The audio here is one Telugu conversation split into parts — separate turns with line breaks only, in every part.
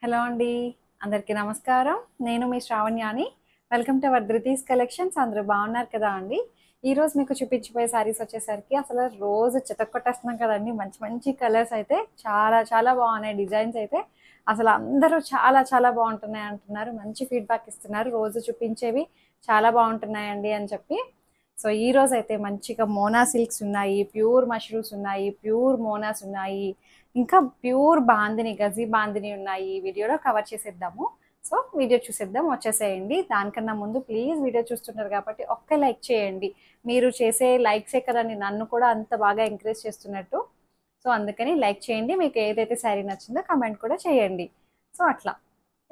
హలో అండి. అందరికీ నమస్కారం. నేను మీ శ్రావణ్యాని. Welcome to our Dhruti's collections. అందరూ బాగున్నారు కదా అండి. ఈరోజు మీకు చూపించిపోయే శారీస్ వచ్చేసరికి అసలు రోజు చితక్కొట్టేస్తున్నాం కదండి. మంచి మంచి కలర్స్ అయితే చాలా చాలా బాగున్నాయి. డిజైన్స్ అయితే అసలు అందరూ చాలా చాలా బాగుంటున్నాయి అంటున్నారు. మంచి ఫీడ్బ్యాక్ ఇస్తున్నారు. రోజు చూపించేవి చాలా బాగుంటున్నాయండి అని చెప్పి. సో ఈ రోజు అయితే మంచిగా మోనా సిల్క్స్ ఉన్నాయి, ప్యూర్ మష్రూమ్స్ ఉన్నాయి, ప్యూర్ మోనాస్ ఉన్నాయి, ఇంకా ప్యూర్ బాందిని గజీ బాందిని ఉన్నాయి. ఈ వీడియోలో కవర్ చేసేద్దాము. సో వీడియో చూసేద్దాం, వచ్చేసేయండి. దానికన్నా ముందు ప్లీజ్ వీడియో చూస్తున్నారు కాబట్టి ఒక్క లైక్ చేయండి. మీరు చేసే లైక్సే కదండి నన్ను కూడా అంత బాగా ఎంకరేజ్ చేస్తున్నట్టు. సో అందుకని లైక్ చేయండి. మీకు ఏదైతే శారీ నచ్చిందో కమెంట్ కూడా చేయండి. సో అట్లా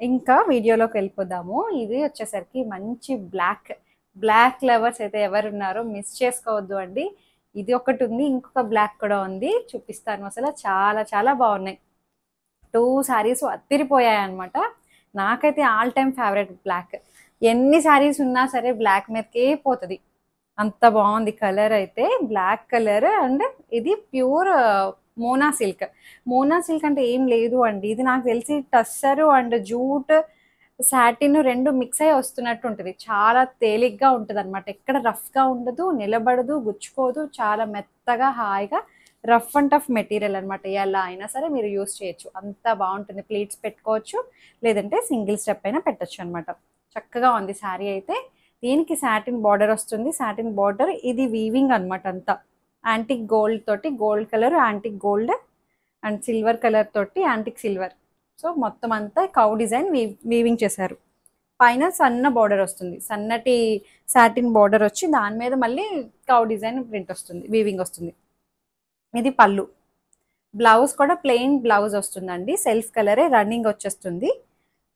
ఇంకా వీడియోలోకి వెళ్ళిపోదాము. ఇది వచ్చేసరికి మంచి బ్లాక్ లవర్స్ అయితే ఎవరున్నారో మిస్ చేసుకోవద్దు అండి. ఇది ఒకటి ఉంది, ఇంకొక బ్లాక్ కూడా ఉంది, చూపిస్తాను. అసలు చాలా చాలా బాగున్నాయి. 2 శారీస్ అత్తిరిపోయాయి అనమాట. నాకైతే ఆల్ టైమ్ ఫేవరెట్ బ్లాక్. ఎన్ని శారీస్ ఉన్నా సరే బ్లాక్ మీదకే పోతుంది, అంత బాగుంది కలర్ అయితే. బ్లాక్ కలర్ అండ్ ఇది ప్యూర్ మోనా సిల్క్ అంటే ఏం లేదు అండి. ఇది నాకు తెలిసి టస్సరు అండ్ జూట్ సాటిన్ రెండు మిక్స్ అయ్యి వస్తున్నట్టు ఉంటుంది. చాలా తేలిగ్గా ఉంటుంది అనమాట. ఎక్కడ రఫ్గా ఉండదు, నిలబడదు, గుచ్చుకోదు. చాలా మెత్తగా హాయిగా రఫ్ అండ్ టఫ్ మెటీరియల్ అనమాట. ఎలా అయినా సరే మీరు యూస్ చేయొచ్చు, అంత బాగుంటుంది. ప్లీట్స్ పెట్టుకోవచ్చు, లేదంటే సింగిల్ స్టెప్ అయినా పెట్టచ్చు అనమాట. చక్కగా ఉంది శారీ అయితే. దీనికి సాటిన్ బార్డర్ వస్తుంది. సాటిన్ బార్డర్ ఇది వీవింగ్ అనమాట. అంతా యాంటిక్ గోల్డ్ తోటి, gold colour antique gold and silver colour తోటి యాంటిక్ సిల్వర్. సో మొత్తం అంతా కౌ డిజైన్ వీవింగ్ చేశారు. పైన సన్న బార్డర్ వస్తుంది, సన్నటి సాటిన్ బార్డర్ వచ్చి దాని మీద మళ్ళీ కౌ డిజైన్ ప్రింట్ వస్తుంది, వీవింగ్ వస్తుంది. ఇది పళ్ళు. బ్లౌజ్ కూడా ప్లెయిన్ బ్లౌజ్ వస్తుందండి. సెల్ఫ్ కలరే రన్నింగ్ వచ్చేస్తుంది.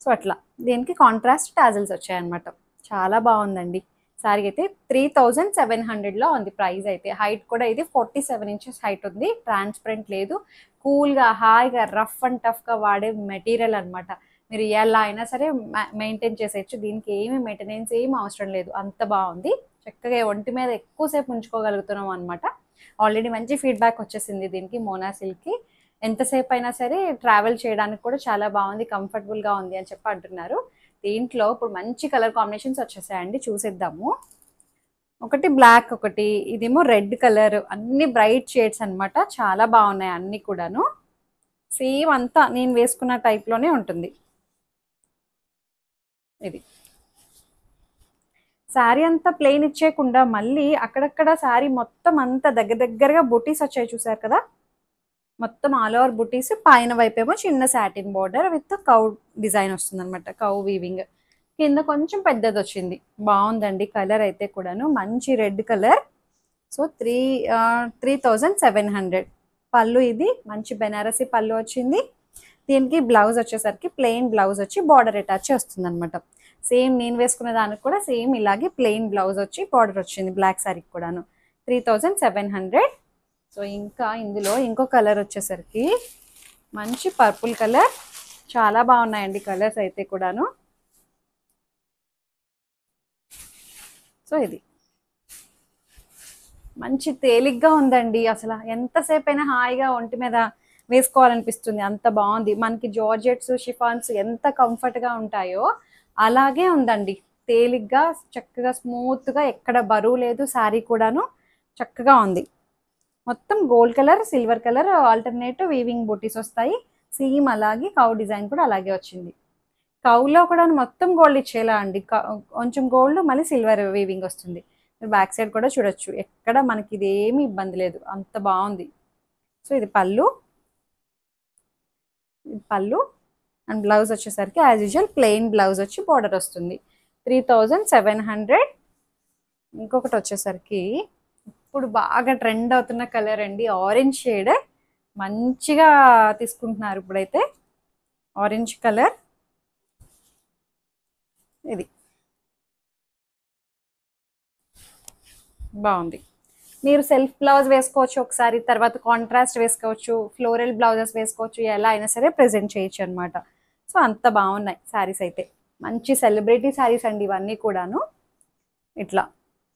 సో అట్లా దీనికి కాంట్రాస్ట్ టాజల్స్ వచ్చాయన్నమాట. చాలా బాగుందండి. శారీ అయితే 3700లో ఉంది ప్రైస్ అయితే. హైట్ కూడా ఇది 47 ఇంచెస్ హైట్ ఉంది. ట్రాన్స్పరెంట్ లేదు. కూల్గా హాయిగా రఫ్ అండ్ టఫ్గా వాడే మెటీరియల్ అనమాట. మీరు ఎలా అయినా సరే మెయింటైన్ చేసేయచ్చు. దీనికి ఏమి మెయింటెనెన్స్ ఏమి అవసరం లేదు, అంత బాగుంది. చక్కగా ఒంటి మీద ఎక్కువసేపు ఉంచుకోగలుగుతున్నాం అనమాట. ఆల్రెడీ మంచి ఫీడ్బ్యాక్ వచ్చేసింది దీనికి, మోనా సిల్క్కి. ఎంతసేపు అయినా సరే ట్రావెల్ చేయడానికి కూడా చాలా బాగుంది, కంఫర్టబుల్గా ఉంది అని చెప్పి అంటున్నారు. దీంట్లో ఇప్పుడు మంచి కలర్ కాంబినేషన్స్ వచ్చేసాయండి, చూసేద్దాము. ఒకటి బ్లాక్, ఒకటి ఇదేమో రెడ్ కలర్. అన్ని బ్రైట్ షేడ్స్ అనమాట. చాలా బాగున్నాయి అన్ని కూడాను. సేమ్ అంతా నేను వేసుకున్న టైప్లోనే ఉంటుంది. ఇది శారీ అంతా ప్లెయిన్ ఇచ్చేయకుండా మళ్ళీ అక్కడక్కడ శారీ మొత్తం అంతా దగ్గరగా బుటీస్ వచ్చాయి, చూసారు కదా. మొత్తం ఆల్ ఓవర్ బుటీస్. పైన వైపేమో చిన్న satin border with cow design వస్తుంది అనమాట, కౌ వీవింగ్. కింద కొంచెం పెద్దది వచ్చింది. బాగుందండి కలర్ అయితే కూడాను. మంచి రెడ్ కలర్. సో 3700 పళ్ళు. ఇది మంచి బెనారసీ పళ్ళు వచ్చింది. దీనికి బ్లౌజ్ వచ్చేసరికి ప్లెయిన్ బ్లౌజ్ వచ్చి బార్డర్ అటాచ్ వస్తుంది అనమాట. సేమ్ నేను వేసుకున్న దానికి కూడా సేమ్ ఇలాగే ప్లెయిన్ బ్లౌజ్ వచ్చి బార్డర్ వచ్చింది బ్లాక్ శారీకి కూడాను. 3700. సో ఇంకా ఇందులో ఇంకో కలర్ వచ్చేసరికి మంచి పర్పుల్ కలర్. చాలా బాగున్నాయండి కలర్స్ అయితే కూడాను. సో ఇది మంచి తేలిగ్గా ఉందండి. అసలు ఎంతసేపు అయినా హాయిగా ఒంటి మీద వేసుకోవాలనిపిస్తుంది, అంత బాగుంది. మనకి జార్జెట్స్, షిఫాన్స్ ఎంత కంఫర్ట్గా ఉంటాయో అలాగే ఉందండి. తేలిగ్గా చక్కగా స్మూత్గా, ఎక్కడ బరువు లేదు. శారీ కూడాను చక్కగా ఉంది. మొత్తం gold colour, silver colour alternative weaving బూటీస్ వస్తాయి. సేమ్ అలాగే కౌ డిజైన్ కూడా అలాగే వచ్చింది. కౌలో కూడా మొత్తం గోల్డ్ ఇచ్చేలా అండి. కొంచెం గోల్డ్ మళ్ళీ సిల్వర్ వీవింగ్ వస్తుంది. మీరు బ్యాక్ సైడ్ కూడా చూడొచ్చు, ఎక్కడ మనకి ఇదేమి ఇబ్బంది లేదు, అంత బాగుంది. సో ఇది పళ్ళు అండ్ బ్లౌజ్ వచ్చేసరికి యాజ్ యూజువల్ ప్లెయిన్ బ్లౌజ్ వచ్చి బార్డర్ వస్తుంది. 3700. ఇంకొకటి వచ్చేసరికి ఇప్పుడు బాగా ట్రెండ్ అవుతున్న కలర్ అండి, ఆరెంజ్ షేడ్. మంచిగా తీసుకుంటున్నారు ఇప్పుడైతే ఆరెంజ్ కలర్. ఇది బాగుంది. మీరు సెల్ఫ్ బ్లౌజ్ వేసుకోవచ్చు ఒకసారి, తర్వాత కాంట్రాస్ట్ వేసుకోవచ్చు, ఫ్లోరల్ బ్లౌజెస్ వేసుకోవచ్చు, ఎలా అయినా సరే ప్రెజెంట్ చేయొచ్చు అనమాట. సో అంత బాగున్నాయి శారీస్ అయితే. మంచి సెలబ్రిటీ శారీస్ అండి ఇవన్నీ కూడాను. ఇట్లా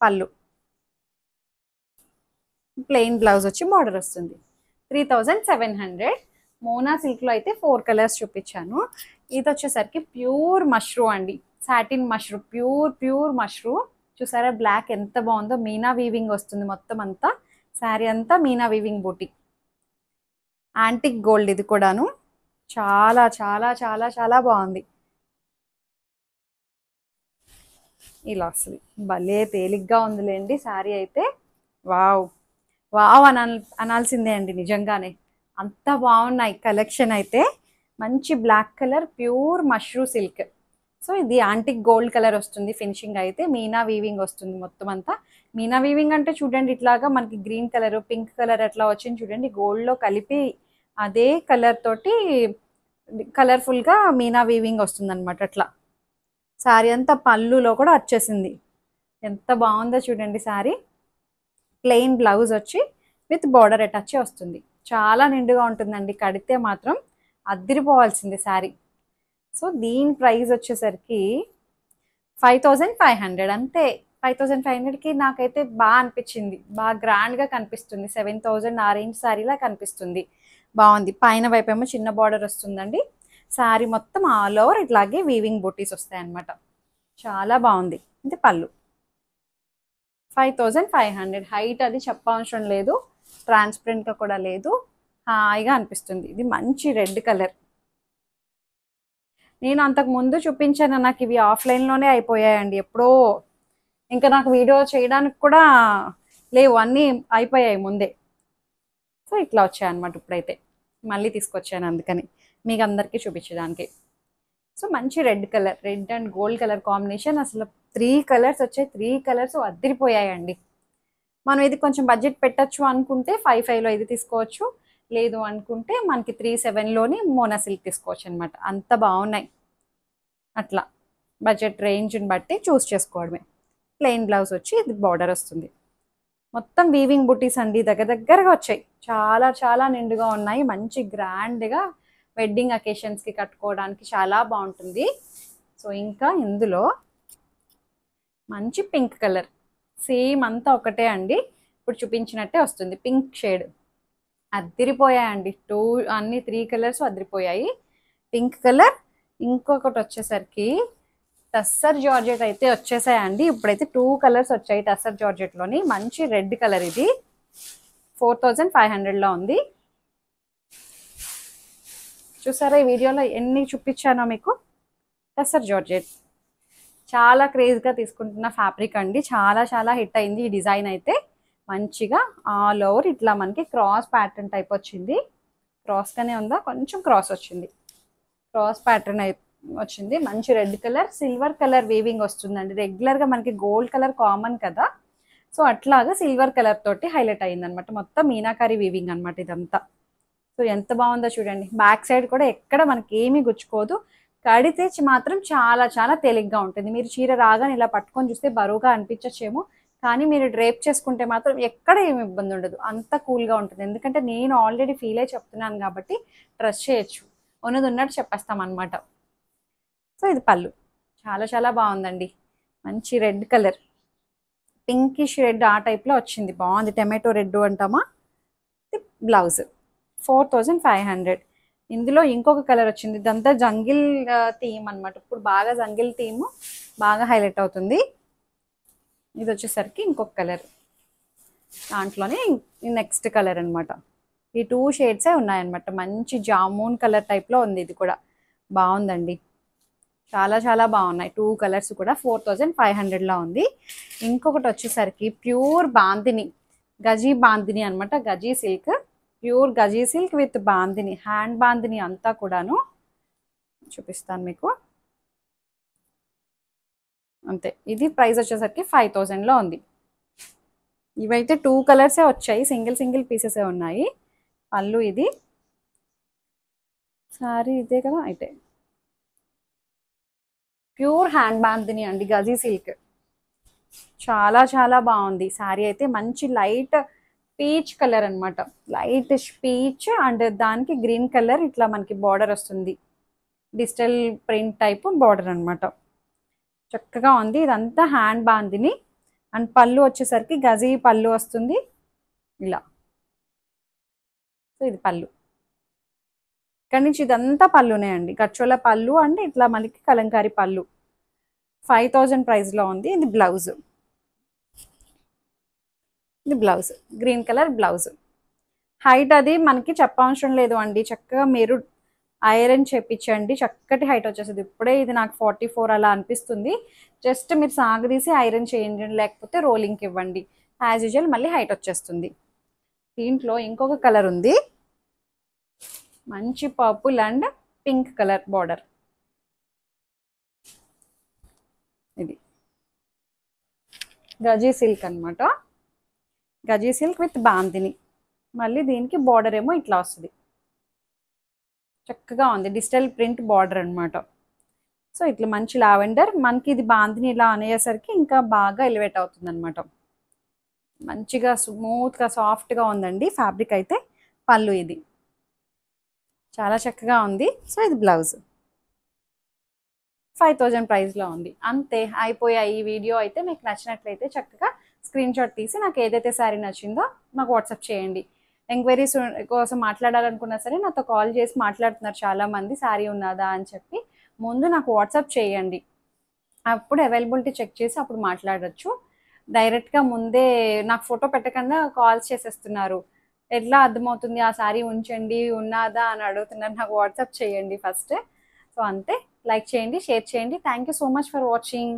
పళ్ళు, ప్లెయిన్ బ్లౌజ్ వచ్చి బార్డర్ వస్తుంది. 3700. మోనా సిల్క్లో అయితే 4 కలర్స్ చూపించాను. ఇది వచ్చేసరికి ప్యూర్ మష్రూ అండి, సాటిన్ మష్రూ, ప్యూర్ మష్రూ. చూసారా బ్లాక్ ఎంత బాగుందో, మీనా వీవింగ్ వస్తుంది మొత్తం అంతా, శారీ అంతా మీనా వీవింగ్ బూటీ, యాంటిక్ గోల్డ్ ఇది కూడాను. చాలా చాలా చాలా చాలా బాగుంది. ఇలా వస్తుంది, భలే తేలిగ్గా ఉందిలేండి శారీ అయితే. వావ్ వావ్ అనాల్సిందే అండి నిజంగానే, అంత బాగున్నాయి కలెక్షన్ అయితే. మంచి black colour pure mashru silk. So ఇది యాంటిక్ గోల్డ్ కలర్ వస్తుంది, ఫినిషింగ్ అయితే మీనా వీవింగ్ వస్తుంది మొత్తం అంతా. మీనా వీవింగ్ అంటే చూడండి ఇట్లాగా మనకి గ్రీన్ కలర్ పింక్ కలర్ అట్లా వచ్చింది చూడండి, గోల్డ్లో కలిపి అదే కలర్ తోటి కలర్ఫుల్గా మీనా వీవింగ్ వస్తుంది అనమాట. అట్లా శారీ అంతా పళ్ళులో కూడా వచ్చేసింది, ఎంత బాగుందో చూడండి శారీ. ప్లెయిన్ బ్లౌజ్ వచ్చి విత్ బార్డర్ అటాచ్ వస్తుంది, చాలా నిండుగా ఉంటుందండి, కడితే మాత్రం అద్దిరిపోవాల్సింది శారీ. సో దీని ప్రైస్ వచ్చేసరికి 5500 అంతే. 5500కి నాకైతే బాగా అనిపించింది, బాగా గ్రాండ్గా కనిపిస్తుంది. 7000 ఆ రేంజ్ శారీలా కనిపిస్తుంది, బాగుంది. పైన వైపు ఏమో చిన్న బార్డర్ వస్తుందండి, శారీ మొత్తం ఆల్ ఓవర్ ఇట్లాగే వీవింగ్ బూటీస్ వస్తాయన్నమాట, చాలా బాగుంది. ఇది పళ్ళు. 5500. హైట్ అది చెప్పవసరం లేదు, ట్రాన్స్పరెంట్గా కూడా లేదు, హాయిగా అనిపిస్తుంది. ఇది మంచి రెడ్ కలర్. నేను అంతకు ముందు చూపించాను, నాకు ఇవి ఆఫ్లైన్లోనే అయిపోయాయండి ఎప్పుడో, ఇంకా నాకు వీడియో చేయడానికి కూడా లేవు, అన్నీ అయిపోయాయి ముందే. సో ఇట్లా వచ్చాయన్నమాట, ఇప్పుడైతే మళ్ళీ తీసుకొచ్చాను అందుకని మీకు అందరికీ చూపించడానికి. సో మంచి red colour, red and gold colour combination. అసలు 3 కలర్స్ వచ్చాయి, 3 కలర్స్ అద్దరిపోయాయండి. మనం ఇది కొంచెం బడ్జెట్ పెట్టచ్చు అనుకుంటే 55లో ఇది తీసుకోవచ్చు, లేదు అనుకుంటే మనకి 37లోని మోనా సిల్క్ తీసుకోవచ్చు అనమాట. అంత బాగున్నాయి, అట్లా బడ్జెట్ రేంజ్ని బట్టి చూస్ చేసుకోవడమే. ప్లెయిన్ బ్లౌజ్ వచ్చి ఇది బార్డర్ వస్తుంది, మొత్తం వీవింగ్ బుటీస్ అండి, దగ్గరగా వచ్చాయి, చాలా చాలా నిండుగా ఉన్నాయి. మంచి గ్రాండ్గా వెడ్డింగ్ అకేషన్స్కి కట్టుకోవడానికి చాలా బాగుంటుంది. సో ఇంకా ఇందులో మంచి పింక్ కలర్, సేమ్ అంతా ఒకటే అండి, ఇప్పుడు చూపించినట్టే వస్తుంది, పింక్ షేడ్. అద్దరిపోయాయండి, అన్ని 3 కలర్స్ అద్దరిపోయాయి. పింక్ కలర్, ఇంకొకటి వచ్చేసరికి టస్సర్ జార్జెట్ అయితే వచ్చేసాయండి. ఇప్పుడైతే 2 కలర్స్ వచ్చాయి టస్సర్ జార్జెట్లోని. మంచి రెడ్ కలర్, ఇది 4500లో ఉంది. చూసారా ఈ వీడియోలో ఎన్ని చూపించానో మీకు. టస్సర్ జార్జెట్ చాలా క్రేజ్గా తీసుకుంటున్న ఫ్యాబ్రిక్ అండి, చాలా చాలా హిట్ అయింది ఈ డిజైన్ అయితే. మంచిగా ఆల్ ఓవర్ ఇట్లా మనకి క్రాస్ ప్యాటర్న్ టైప్ వచ్చింది, క్రాస్గానే ఉందా, కొంచెం క్రాస్ వచ్చింది, క్రాస్ ప్యాటర్న్ వచ్చింది. మంచి red colour, silver colour weaving వస్తుందండి. రెగ్యులర్గా మనకి గోల్డ్ కలర్ కామన్ కదా, సో అట్లాగా సిల్వర్ కలర్ తోటి హైలైట్ అయింది అనమాట. మొత్తం మీనాకారి వీవింగ్ అనమాట ఇదంతా. సో ఎంత బాగుందో చూడండి, బ్యాక్ సైడ్ కూడా ఎక్కడ మనకి ఏమీ గుచ్చుకోదు, కడితే మాత్రం చాలా చాలా తేలిగ్గా ఉంటుంది. మీరు చీర రాగానే ఇలా పట్టుకొని చూస్తే బరువుగా అనిపించచ్చేమో, కానీ మీరు డ్రేప్ చేసుకుంటే మాత్రం ఎక్కడ ఏమి ఇబ్బంది ఉండదు, అంత కూల్గా ఉంటుంది. ఎందుకంటే నేను ఆల్రెడీ ఫీల్ అయి చెప్తున్నాను కాబట్టి ట్రస్ట్ చేయొచ్చు, ఉన్నది ఉన్నట్టు చెప్పేస్తాం అనమాట. సో ఇది పళ్ళు, చాలా చాలా బాగుందండి. మంచి రెడ్ కలర్, పింకిష్ రెడ్ ఆ టైప్లో వచ్చింది, బాగుంది. టమాటో రెడ్ అంటామా. బ్లౌజ్ 4500. ఇందులో ఇంకొక కలర్ వచ్చింది, ఇదంతా జంగిల్ థీమ్ అనమాట. ఇప్పుడు బాగా జంగిల్ థీమ్ బాగా హైలైట్ అవుతుంది. ఇది వచ్చేసరికి ఇంకొక కలర్, దాంట్లోనే నెక్స్ట్ కలర్ అనమాట. ఈ 2 షేడ్సే ఉన్నాయన్నమాట. మంచి జామూన్ కలర్ టైప్లో ఉంది, ఇది కూడా బాగుందండి, చాలా చాలా బాగున్నాయి. 2 కలర్స్ కూడా 4500లో ఉంది. ఇంకొకటి వచ్చేసరికి ప్యూర్ బాందిని, గజీ బాందిని అనమాట, Gaji silk, pure Gaji silk with bandhani, hand bandhani అంతా కూడాను చూపిస్తాను మీకు. అంతే, ఇది ప్రైస్ వచ్చేసరికి 5000లో ఉంది. ఇవైతే 2 కలర్సే వచ్చాయి, సింగిల్ పీసెసే ఉన్నాయి. పళ్ళు ఇది, సారీ ఇదే కదా అయితే. ప్యూర్ హ్యాండ్ బాందిని అండి, గజీ సిల్క్, చాలా చాలా బాగుంది శారీ అయితే. మంచి లైట్ పీచ్ కలర్ అనమాట, లైట్ పీచ్ అండ్ దానికి గ్రీన్ కలర్ ఇట్లా మనకి బార్డర్ వస్తుంది, డిజిటల్ ప్రింట్ టైప్ బార్డర్ అనమాట, చక్కగా ఉంది. ఇదంతా హ్యాండ్ బాందిని. అండ్ పళ్ళు వచ్చేసరికి గజీ పళ్ళు వస్తుంది ఇలా. సో ఇది పళ్ళు. ఇక్కడ నుంచి ఇదంతా పళ్ళునే అండి, గచ్చోల పళ్ళు అంటే ఇట్లా మనకి కలంకారీ పళ్ళు. 5000 ప్రైస్లో ఉంది. ఇది బ్లౌజ్, ఇది blouse green colour blouse. Height అది మనకి చెప్పవసరం లేదు అండి, చక్కగా మీరు ఐరన్ చేపించండి, చక్కటి హైట్ వచ్చేస్తుంది. ఇప్పుడే ఇది నాకు 44 అలా అనిపిస్తుంది. జస్ట్ మీరు సాగదీసి ఐరన్ చేయండి, లేకపోతే రోలింగ్కి ఇవ్వండి, యాజ్ యూజువల్ మళ్ళీ హైట్ వచ్చేస్తుంది. దీంట్లో ఇంకొక కలర్ ఉంది, మంచి purple and pink colour border. ఇది గజీ సిల్క్ అనమాట, గజీ సిల్క్ విత్ బాందిని. మళ్ళీ దీనికి బార్డర్ ఏమో ఇట్లా వస్తుంది, చక్కగా ఉంది, డిజిటల్ ప్రింట్ బార్డర్ అనమాట. సో ఇట్లా మంచి లావెండర్, మనకి ఇది బాందిని ఇలా అనేసరికి ఇంకా బాగా ఎలివేట్ అవుతుంది అనమాట. మంచిగా స్మూత్గా సాఫ్ట్గా ఉందండి ఫ్యాబ్రిక్ అయితే. పళ్ళు ఇది చాలా చక్కగా ఉంది. సో ఇది బ్లౌజ్ 5000 ప్రైస్లో ఉంది. అంతే, అయిపోయాయి. ఈ వీడియో అయితే మీకు నచ్చినట్లయితే చక్కగా స్క్రీన్ షాట్ తీసి నాకు ఏదైతే శారీ నచ్చిందో నాకు వాట్సాప్ చేయండి. ఎంక్వైరీస్ కోసం మాట్లాడాలనుకున్నా సరే నాతో కాల్ చేసి మాట్లాడుతున్నారు చాలామంది, శారీ ఉన్నదా అని చెప్పి. ముందు నాకు వాట్సాప్ చేయండి, అప్పుడు అవైలబిలిటీ చెక్ చేసి అప్పుడు మాట్లాడచ్చు. డైరెక్ట్గా ముందే నాకు ఫోటో పెట్టకుండా కాల్స్ చేసేస్తున్నారు, ఎట్లా అర్థమవుతుంది ఆ శారీ ఉంచండి ఉన్నదా అని అడుగుతున్నారు. నాకు వాట్సాప్ చేయండి ఫస్ట్. సో అంతే, లైక్ చేయండి, షేర్ చేయండి. Thank you so much for watching.